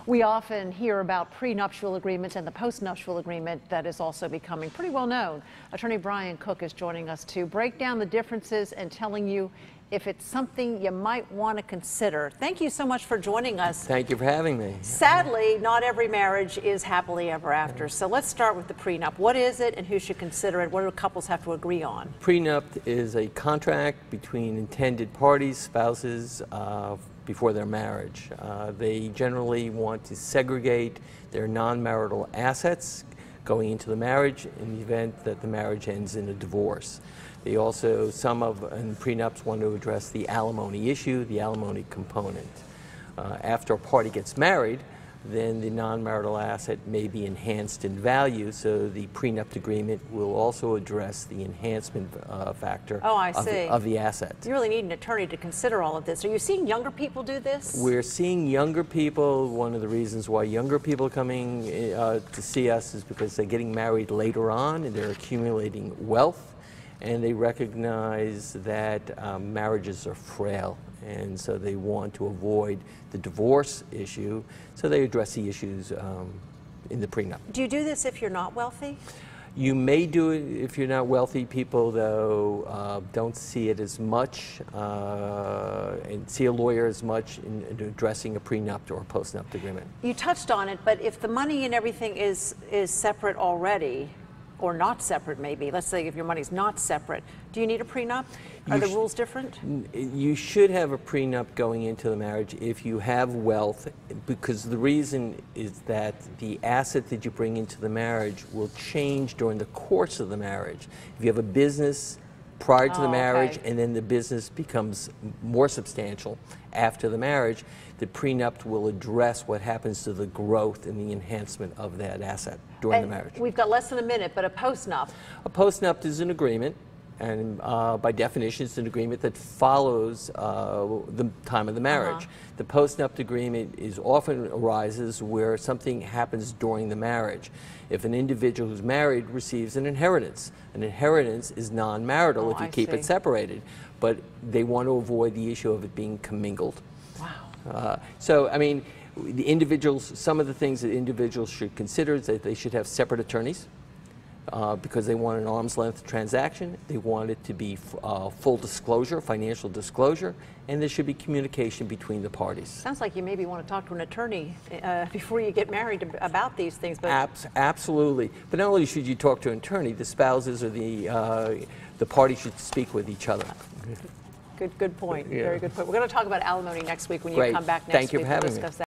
We often hear about prenuptial agreements and the postnuptial agreement that is also becoming pretty well known. Attorney Brian Cooke is joining us to break down the differences and telling you if it's something you might want to consider. Thank you so much for joining us. Thank you for having me. Sadly, not every marriage is happily ever after. So let's start with the prenup. What is it and who should consider it? What do couples have to agree on? Prenup is a contract between intended parties, spouses, before their marriage. They generally want to segregate their non-marital assets going into the marriage in the event that the marriage ends in a divorce. They also, in prenups, want to address the alimony issue, the alimony component. After a party gets married, then the non-marital asset may be enhanced in value, so the prenup agreement will also address the enhancement factor of the asset. You really need an attorney to consider all of this. Are you seeing younger people do this? We're seeing younger people. One of the reasons why younger people are coming to see us is because they're getting married later on and they're accumulating wealth, and they recognize that marriages are frail, and so they want to avoid the divorce issue, so they address the issues in the prenup. Do you do this if you're not wealthy? You may do it if you're not wealthy. People, though, don't see it as much and see a lawyer as much in addressing a prenup or a postnup agreement. You touched on it, but if the money and everything is separate already, or not separate maybe, let's say if your money's not separate, do you need a prenup? Are the rules different? You should have a prenup going into the marriage if you have wealth, because the reason is that the asset that you bring into the marriage will change during the course of the marriage. If you have a business prior to the marriage, and then the business becomes more substantial after the marriage, the prenup will address what happens to the growth and the enhancement of that asset during the marriage. We've got less than a minute, but a postnup? A postnup is an agreement, and by definition it's an agreement that follows the time of the marriage. The postnup agreement often arises where something happens during the marriage. If an individual who's married receives an inheritance is non-marital if you keep it separated, but they want to avoid the issue of it being commingled. Wow. So, I mean, some of the things that individuals should consider is that they should have separate attorneys because they want an arm's length transaction. They want it to be full disclosure, financial disclosure, and there should be communication between the parties. Sounds like you maybe want to talk to an attorney before you get married about these things. But absolutely. But not only should you talk to an attorney, the spouses or the parties should speak with each other. Good point. Yeah. Very good point. We're going to talk about alimony next week when you come back next week. Thank you for having me.